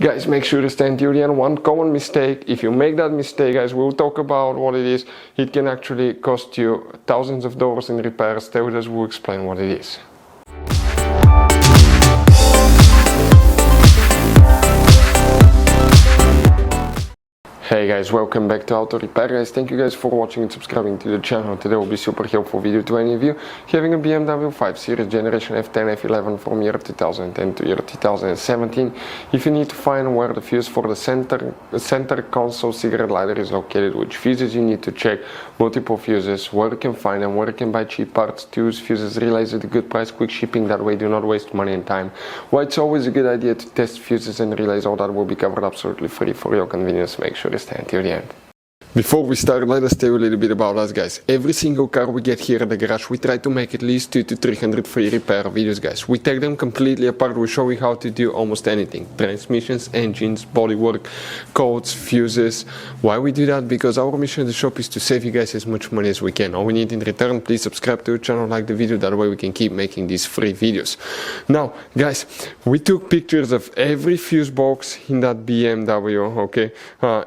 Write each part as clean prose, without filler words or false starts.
Guys, make sure to stay until the end. One common mistake, if you make that mistake, guys, we'll talk about what it is. It can actually cost you thousands of dollars in repairs. Stay with us, we'll explain what it is. Hey guys, welcome back to Auto Repair. Guys, thank you guys for watching and subscribing to the channel. Today will be super helpful video to any of you having a BMW 5 Series Generation F10 F11 from year 2010 to year 2017. If you need to find where the fuse for the center console cigarette lighter is located, which fuses you need to check, multiple fuses, where you can find them, where you can buy cheap parts, tools, fuses, relays at a good price, quick shipping, that way do not waste money and time. Why it's always a good idea to test fuses and relays, all that will be covered absolutely free for your convenience. Make sure to stay until the end. Before we start, let us tell you a little bit about us, guys. Every single car we get here at the garage, we try to make at least 200 to 300 free repair videos, guys. We take them completely apart. We show you how to do almost anything: transmissions, engines, bodywork, codes, fuses. Why we do that? Because our mission at the shop is to save you guys as much money as we can. All we need in return, please subscribe to the channel, like the video, that way we can keep making these free videos. Now, guys, we took pictures of every fuse box in that BMW, okay?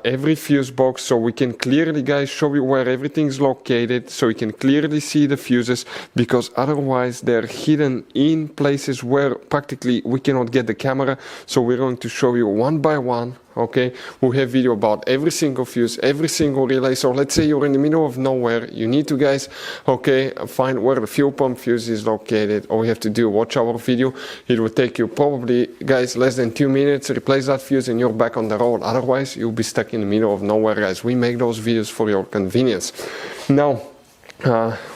Every fuse box, so we can clearly, guys, show you where everything's located, so you can clearly see the fuses, because otherwise they're hidden in places where practically we cannot get the camera. So we're going to show you one by one. Okay, we'll have video about every single fuse, every single relay. So let's say you're in the middle of nowhere, you need to, guys, okay, find where the fuel pump fuse is located. All you have to do, watch our video. It will take you probably, guys, less than 2 minutes, replace that fuse and you're back on the road. Otherwise you'll be stuck in the middle of nowhere, guys. We make those videos for your convenience. Now,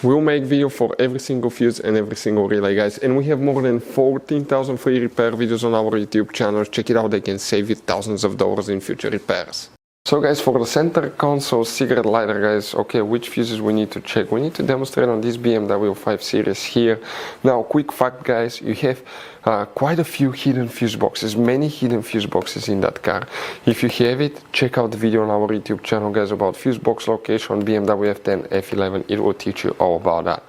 we'll make video for every single fuse and every single relay, guys, and we have more than 14,000 free repair videos on our YouTube channel. Check it out, they can save you thousands of dollars in future repairs. So guys, for the center console cigarette lighter, guys, okay, which fuses we need to check? We need to demonstrate on this BMW 5 Series here. Now, quick fact, guys, you have quite a few hidden fuse boxes, many hidden fuse boxes in that car. If you have it, check out the video on our YouTube channel, guys, about fuse box location on BMW F10 F11. It will teach you all about that.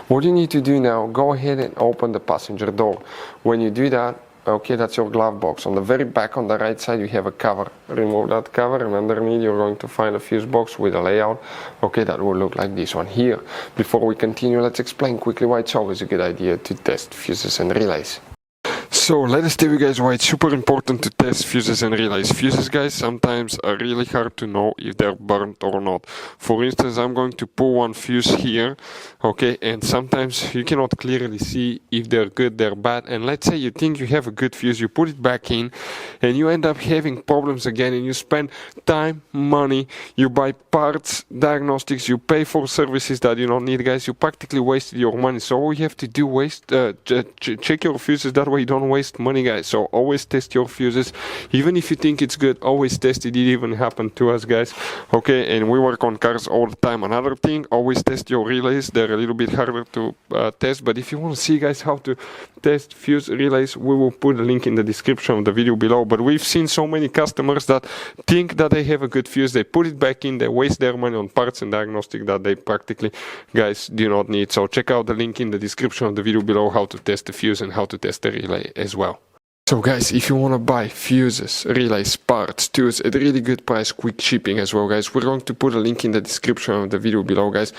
What you need to do now, go ahead and open the passenger door. When you do that, okay, that's your glove box. On the very back on the right side you have a cover. Remove that cover and underneath you're going to find a fuse box with a layout. Okay, that will look like this one here. Before we continue, let's explain quickly why it's always a good idea to test fuses and relays. So let us tell you guys why it's super important to test fuses and relays. Fuses, guys, sometimes are really hard to know if they're burnt or not. For instance, I'm going to pull one fuse here, okay, and sometimes you cannot clearly see if they're good, they're bad. And let's say you think you have a good fuse, you put it back in and you end up having problems again, and you spend time, money, you buy parts, diagnostics, you pay for services that you don't need, guys. You practically wasted your money. So all you have to do, check your fuses, that way you don't waste money, guys. So always test your fuses, even if you think it's good. Always test it. It even happened to us, guys, okay, and we work on cars all the time. Another thing, always test your relays. They're a little bit harder to test, but if you want to see, guys, how to test fuse relays, we will put a link in the description of the video below. But we've seen so many customers that think that they have a good fuse, they put it back in, they waste their money on parts and diagnostic that they practically, guys, do not need. So check out the link in the description of the video below, how to test the fuse and how to test the relay as well. So guys, if you want to buy fuses, relays, parts, tools at a really good price, quick shipping as well, guys, we're going to put a link in the description of the video below, guys.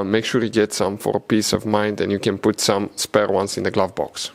Make sure you get some for peace of mind, and you can put some spare ones in the glove box.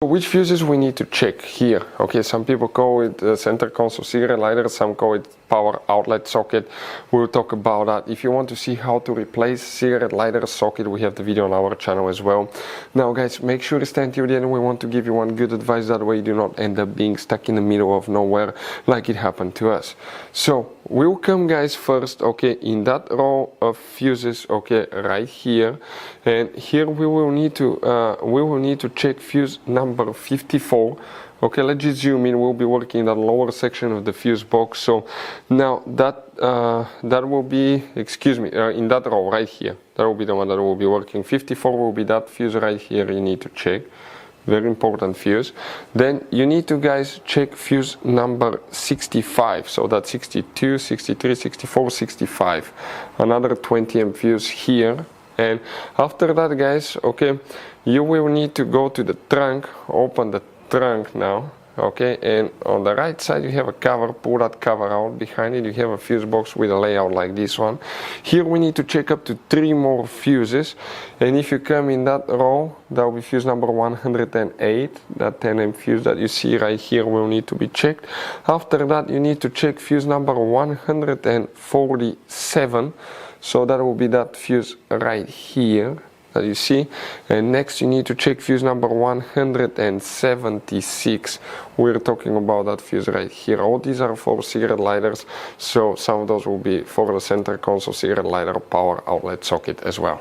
Which fuses we need to check here? Okay, some people call it center console cigarette lighter, some call it power outlet socket. We'll talk about that. If you want to see how to replace cigarette lighter socket, we have the video on our channel as well. Now, guys, make sure to stay until the end. We want to give you one good advice, that way you do not end up being stuck in the middle of nowhere like it happened to us. So we'll come, guys, first, okay, in that row of fuses, okay, right here, and here we will need to check fuse number 54. Okay, let's just zoom in. We'll be working in that lower section of the fuse box. So now that will be, excuse me, in that row right here, that will be the one that will be working. 54 will be that fuse right here you need to check. Very important fuse. Then you need to, guys, check fuse number 65. So that's 62, 63, 64, 65. Another 20 amp fuse here. And after that, guys, okay, you will need to go to the trunk, open the trunk now, Okay, and on the right side you have a cover. Pull that cover out. Behind it you have a fuse box with a layout like this one. Here we need to check up to 3 more fuses, and if you come in that row, that will be fuse number 108. That 10 amp fuse that you see right here will need to be checked. After that you need to check fuse number 147, so that will be that fuse right here that you see. And next you need to check fuse number 176. We're talking about that fuse right here. All these are for cigarette lighters, so some of those will be for the center console cigarette lighter power outlet socket as well.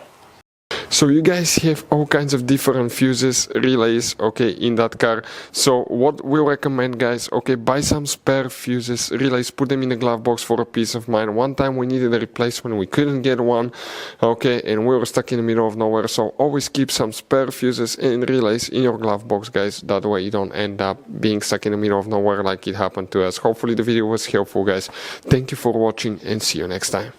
So you guys have all kinds of different fuses, relays, okay, in that car. So what we recommend, guys, okay, buy some spare fuses, relays, put them in the glove box for a peace of mind. One time we needed a replacement, we couldn't get one, okay, and we were stuck in the middle of nowhere. So always keep some spare fuses and relays in your glove box, guys. That way you don't end up being stuck in the middle of nowhere like it happened to us. Hopefully the video was helpful, guys. Thank you for watching and see you next time.